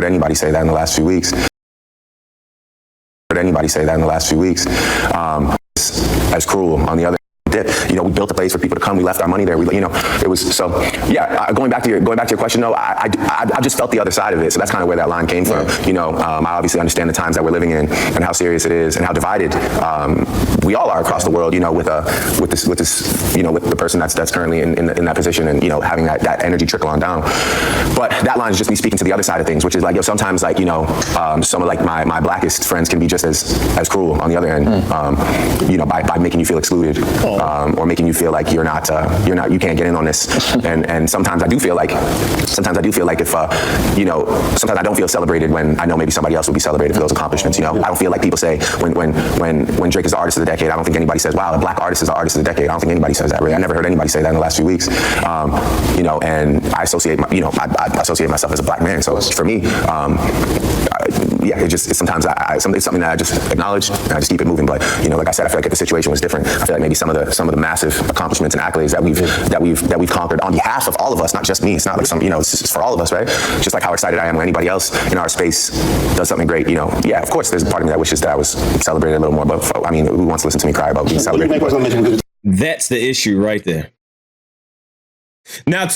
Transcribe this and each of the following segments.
heard anybody say that in the last few weeks. As cruel on the other dip. You know, we built a place for people to come. We left our money there. We, you know, it was so. Yeah, going back to your question, though, I just felt the other side of it. So that's kind of where that line came from. You know, I obviously understand the times that we're living in and how serious it is and how divided we all are across the world. You know, with this, you know, with the person that's currently in that position, and you know, having that energy trickle on down. But that line is just me speaking to the other side of things, which is like, yo, sometimes, like, you know, some of like my blackest friends can be just as cruel on the other end. You know, by making you feel excluded. Or making you feel like you can't get in on this, and sometimes I do feel like if you know, sometimes I don't feel celebrated when I know maybe somebody else would be celebrated for those accomplishments. You know, I don't feel like people say when Drake is the artist of the decade, I don't think anybody says, wow, a black artist is the artist of the decade. I don't think anybody says that. Really, I never heard anybody say that in the last few weeks. You know, and I associate I associate myself as a black man. So for me, yeah, it's sometimes it's something that I just acknowledge and I just keep it moving. But you know, like I said, I feel like if the situation was different, I feel like maybe some of the massive accomplishments and accolades that we've conquered on behalf of all of us, not just me. It's not like some, you know, it's for all of us, right? Just like how excited I am when anybody else in our space does something great. You know, yeah, of course, there's a part of me that wishes that I was celebrated a little more. But I mean, who wants to listen to me cry about being celebrated? That's the issue right there. Now,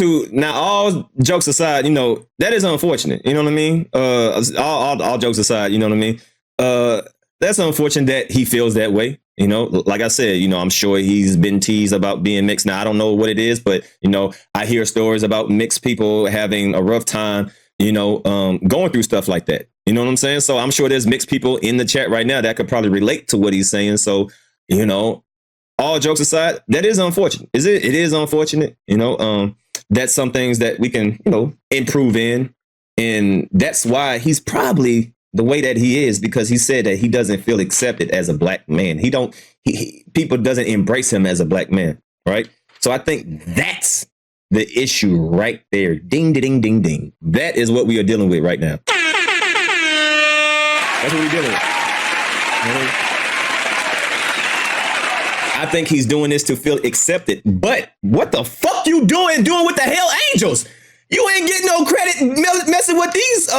all jokes aside, you know, that is unfortunate. You know what I mean? All jokes aside, you know what I mean? That's unfortunate that he feels that way. You know, like I said, you know, I'm sure he's been teased about being mixed. Now, I don't know what it is, but, you know, I hear stories about mixed people having a rough time, you know, going through stuff like that. You know what I'm saying? So I'm sure there's mixed people in the chat right now that could probably relate to what he's saying. So, you know, all jokes aside, that is unfortunate. It is unfortunate, you know, that's some things that we can, you know, improve in. And that's why he's probably the way that he is, because he said that he doesn't feel accepted as a black man. People doesn't embrace him as a black man. Right. So I think that's the issue right there. Ding, ding, ding, ding. That is what we are dealing with right now. That's what we're dealing with. I think he's doing this to feel accepted. But what the fuck you doing with the hell angels? You ain't getting no credit messing with these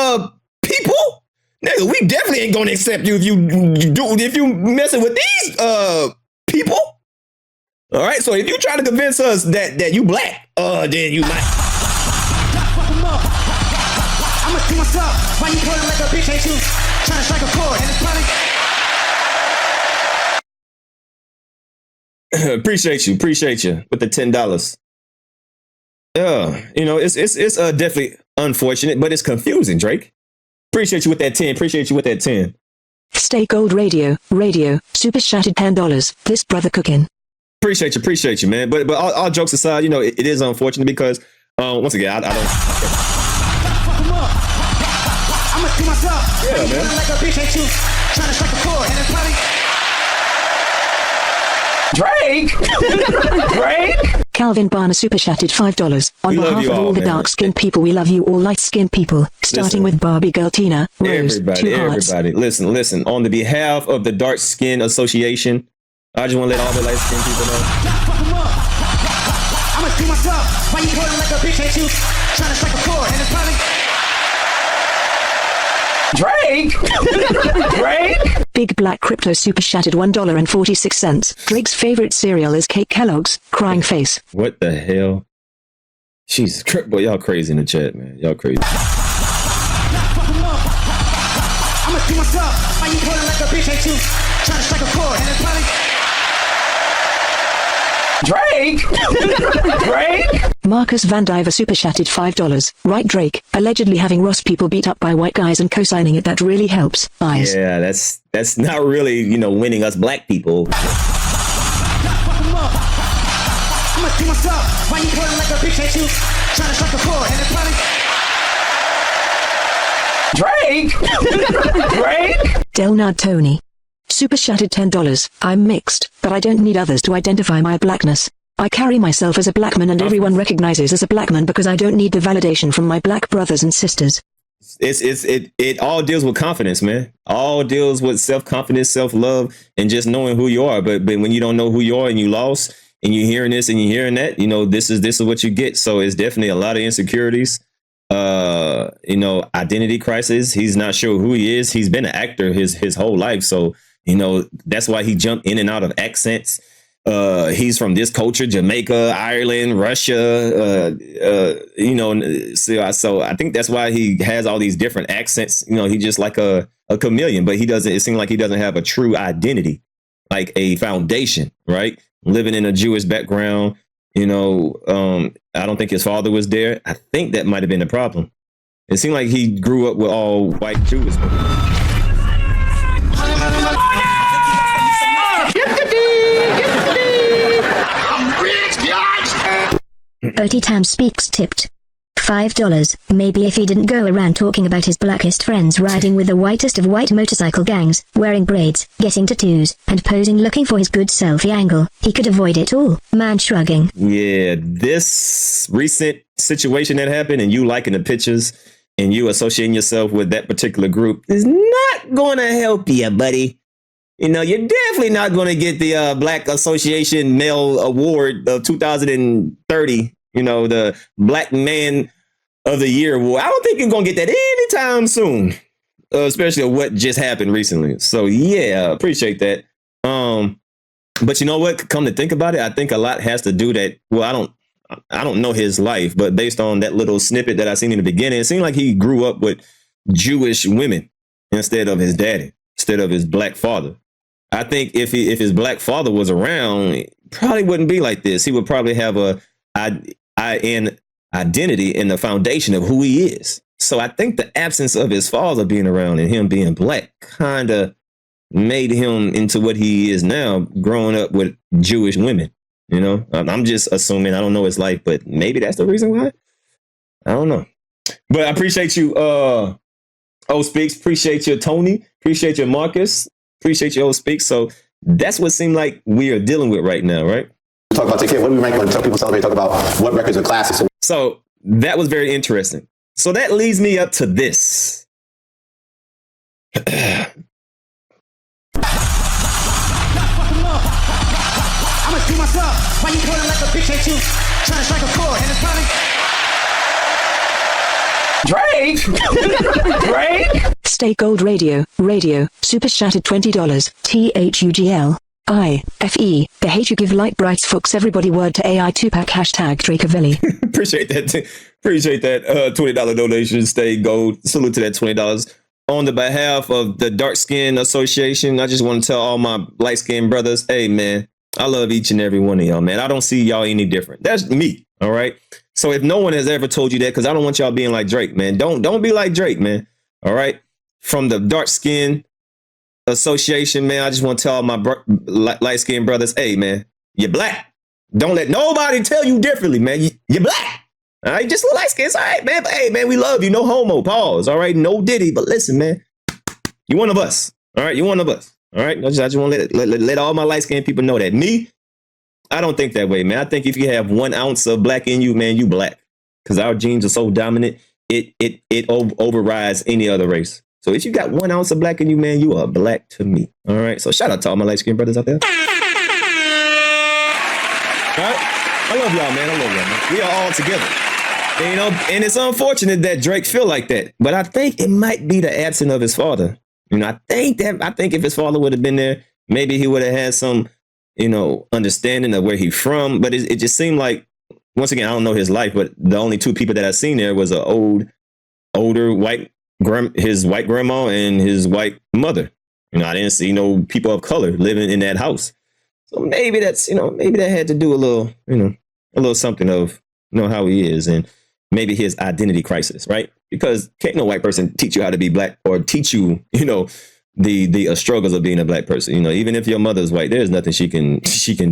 people. Nigga, we definitely ain't gonna accept you if you messing with these people. All right, so if you try to convince us that you black, then you might. I'ma see myself. Why you pulling like a bitch? Ain't you trying to strike a chord? And it's probably. Appreciate you with the $10. Yeah, you know, it's definitely unfortunate, but it's confusing, Drake. Appreciate you with that 10. Stay Gold Radio, super chatted $10. This brother cooking. Appreciate you, man. But all jokes aside, you know, it is unfortunate because once again, I don't. I'ma see myself. Yeah, man. Like a bitch, ain't you trying to strike a chord? And it's probably. Drake. Calvin Barner super chatted $5. On behalf of all the dark-skinned people, we love you all light-skinned people. Starting with Barbie Girl Tina, Rose, everybody. Listen. On the behalf of the Dark Skin Association, I just want to let all the light-skinned people know. I'ma see myself. Why you pulling like a bitch? Ain't you trying to strike a chord? And it's probably. Drake. Big Black Crypto super chatted $1.46. Drake's favorite cereal is Cake Kellogg's. Crying face. What the hell? Jesus Christ, boy, y'all crazy in the chat, man. Y'all crazy. I'ma see myself. Why you pulling like a bitch? Ain't you trying to strike a chord? And it's probably. Drake. Marcus Van Diver super chatted $5. Right, Drake. Allegedly having Ross people beat up by white guys and co-signing it, that really helps. Eyes. Yeah, that's not really, you know, winning us black people. I'ma see myself. Why you pulling like a bitch? Ain't you trying to strike a chord? And it's probably. Drake. Delnard Tony super chatted $10. I'm mixed, but I don't need others to identify my blackness. I carry myself as a black man and everyone recognizes as a black man because I don't need the validation from my black brothers and sisters. It all deals with confidence, man. All deals with self-confidence, self-love, and just knowing who you are. But when you don't know who you are and you lost and you're hearing this and you're hearing that, you know, this is what you get. So it's definitely a lot of insecurities. identity crisis. He's not sure who he is. He's been an actor his whole life. So, that's why he jumped in and out of accents. He's from this culture, Jamaica, Ireland, Russia, so I think that's why he has all these different accents. He's just like a chameleon, but it seems like he doesn't have a true identity, like a foundation, right? Living in a Jewish background, I don't think his father was there. I think that might have been the problem. It seemed like he grew up with all white Jewish people. OT Tam Speaks tipped $5. Maybe if he didn't go around talking about his blackest friends riding with the whitest of white motorcycle gangs, wearing braids, getting tattoos, and posing looking for his good selfie angle, he could avoid it all. Man shrugging. Yeah, this recent situation that happened and you liking the pictures and you associating yourself with that particular group is not going to help you, buddy. You're definitely not going to get the Black Association Male Award of 2030, the Black Man of the Year Award. I don't think you're going to get that anytime soon, especially what just happened recently. So, yeah, appreciate that. But you know what? Come to think about it, I think a lot has to do that. Well, I don't know his life, but based on that little snippet that I seen in the beginning, it seemed like he grew up with Jewish women instead of his daddy, instead of his black father. I think if his black father was around, it probably wouldn't be like this. He would probably have an identity in the foundation of who he is. So I think the absence of his father being around and him being black kind of made him into what he is now, growing up with Jewish women. I'm just assuming. I don't know his life, but maybe that's the reason why. I don't know. But I appreciate you, Speaks. Appreciate you, Tony. Appreciate you, Marcus. Appreciate you, Speaks. So that's what seemed like we are dealing with right now, right? Talk about what do we rank when people celebrate? Talk about what records are classics. So that was very interesting. So that leads me up to this. I'ma do myself. Why you calling like a bitch at you? Trying to strike a chord, and it's probably Drake. Stay Gold Radio, Super Shattered $20, THUGL, the hate you give light brights fucks everybody word to AI Tupac #Drakeavelli. Appreciate that. Appreciate that $20 donation. Stay Gold. Salute to that $20. On the behalf of the Dark Skin Association, I just want to tell all my light skinned brothers, hey man, I love each and every one of y'all, man. I don't see y'all any different. That's me. All right. So if no one has ever told you that, because I don't want y'all being like Drake, man. Don't be like Drake, man. All right. From the Dark Skin Association, man, I just want to tell all my light skinned brothers, hey man, you're black. Don't let nobody tell you differently, man. You're black. All right, just light skin. All right, man. But hey, man, we love you. No homo. Pause. All right, no Diddy. But listen, man, you one of us. All right, you one of us. All right, I just want to let all my light skinned people know that. Me, I don't think that way, man. I think if you have 1 ounce of black in you, man, you black. Because our genes are so dominant, it overrides any other race. So if you got 1 ounce of black in you, man, you are black to me. All right, so shout out to all my light skinned brothers out there. All right, I love y'all, man. I love y'all, man. We are all together. And, and it's unfortunate that Drake feel like that, but I think it might be the absence of his father. I think if his father would have been there, maybe he would have had some, understanding of where he's from. But it just seemed like, once again, I don't know his life, but the only 2 people that I seen there was an older his white grandma and his white mother. I didn't see no people of color living in that house. So maybe that's, maybe that had to do a little something of, how he is, and maybe his identity crisis, right? Because can't no white person teach you how to be black or teach you, the struggles of being a black person. Even if your mother's white, there's nothing she can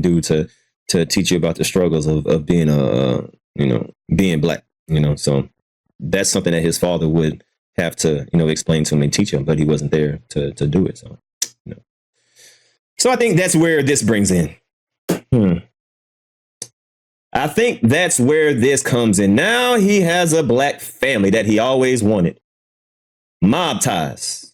do to teach you about the struggles of being being black. So that's something that his father would have to explain to him and teach him, but he wasn't there to do it. So so I think that's where this brings in. I think that's where this comes in. Now he has a black family that he always wanted. Mob ties.